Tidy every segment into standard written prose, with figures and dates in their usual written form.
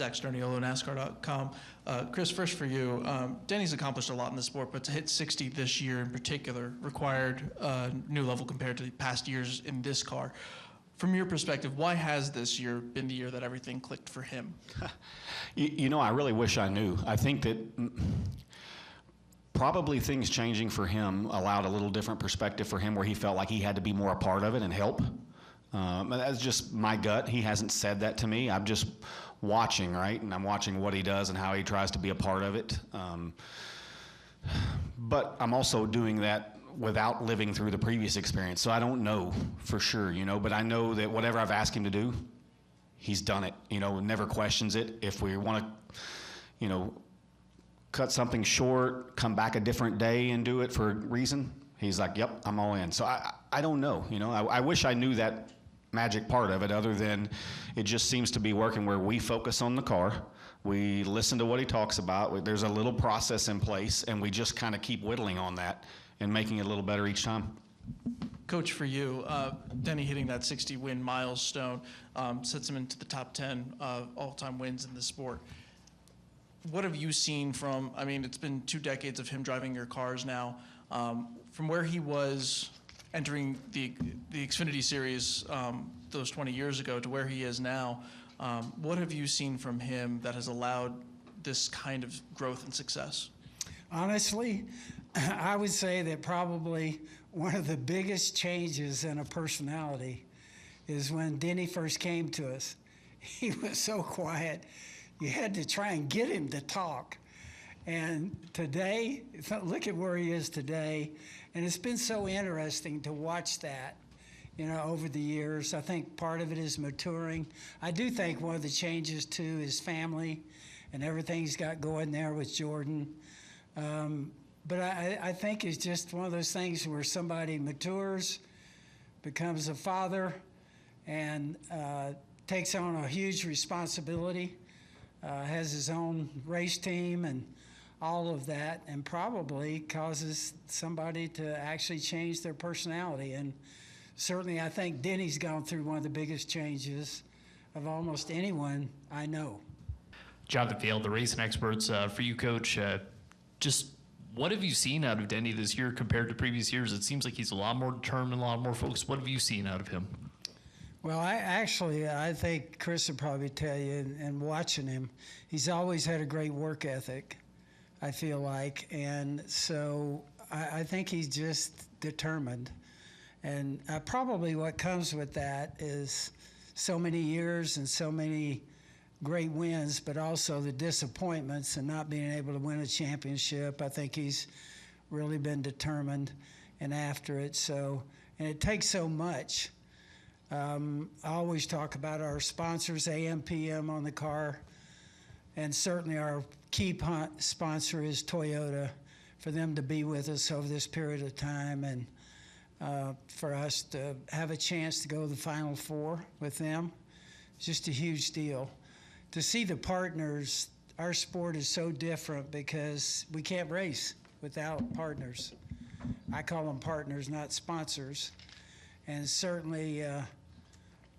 Zach Sterniolo, NASCAR.com. Chris, first for you. Denny's accomplished a lot in the sport, but to hit 60 this year in particular required a new level compared to the past years in this car. From your perspective, why has this year been the year that everything clicked for him? I really wish I knew. I think that probably things changing for him allowed a little different perspective for him where he felt like he had to be more a part of it and help. That's just my gut. He hasn't said that to me. I'm just watching, right? And I'm watching what he does and how he tries to be a part of it. But I'm also doing that without living through the previous experience. So I don't know for sure, but I know that whatever I've asked him to do, he's done it, never questions it. If we want to, cut something short, come back a different day and do it for a reason, he's like, yep, I'm all in. So I don't know, I wish I knew that magic part of it, other than it just seems to be working where we focus on the car. We listen to what he talks about. There's a little process in place, and we just kind of keep whittling on that and making it a little better each time. Coach, for you, Denny hitting that 60-win milestone sets him into the top 10 all-time wins in the sport. What have you seen from, it's been 2 decades of him driving your cars now, from where he was entering the Xfinity Series those 20 years ago to where he is now. What have you seen from him that has allowed this kind of growth and success? Honestly, I would say that probably one of the biggest changes in a personality is when Denny first came to us. He was so quiet. You had to try and get him to talk. And today, look at where he is today. And it's been so interesting to watch that, over the years. I think part of it is maturing. I do think one of the changes, too, is family and everything he's got going there with Jordan. But I think it's just one of those things where somebody matures, becomes a father, and takes on a huge responsibility, has his own race team and all of that, and probably causes somebody to actually change their personality. And certainly I think Denny's gone through one of the biggest changes of almost anyone I know. Jonathan Field, the racing experts. For you, Coach, just what have you seen out of Denny this year compared to previous years? It seems like he's a lot more determined, a lot more focused. What have you seen out of him? Well, I think Chris would probably tell you, and watching him, he's always had a great work ethic, I feel like. And so I think he's just determined. And probably what comes with that is so many years and so many great wins, but also the disappointments and not being able to win a championship. I think he's really been determined and after it. So, and it takes so much. I always talk about our sponsors, AM, PM on the car, and certainly our key sponsor is Toyota, for them to be with us over this period of time and for us to have a chance to go to the Final Four with them. It's just a huge deal. To see the partners, our sport is so different because we can't race without partners. I call them partners, not sponsors. And certainly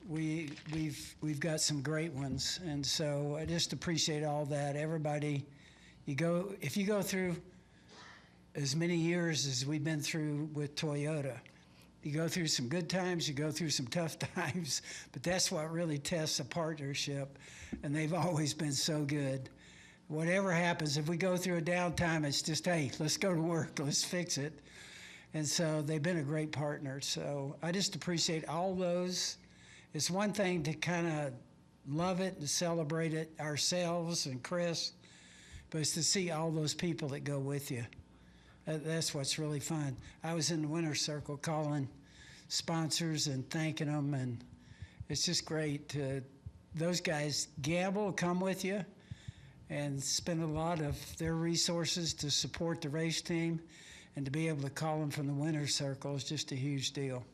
we've got some great ones. And so I just appreciate all that. Everybody, if you go through as many years as we've been through with Toyota, you go through some good times, you go through some tough times, but that's what really tests a partnership, and they've always been so good. Whatever happens, if we go through a downtime, it's just, hey, let's go to work, let's fix it. And so they've been a great partner. So I just appreciate all those. It's one thing to kind of love it and celebrate it ourselves and Chris, but it's to see all those people that go with you. That's what's really fun. I was in the winner's circle calling sponsors and thanking them, and it's just great. Those guys gamble, come with you, and spend a lot of their resources to support the race team, and to be able to call them from the winner's circle is just a huge deal.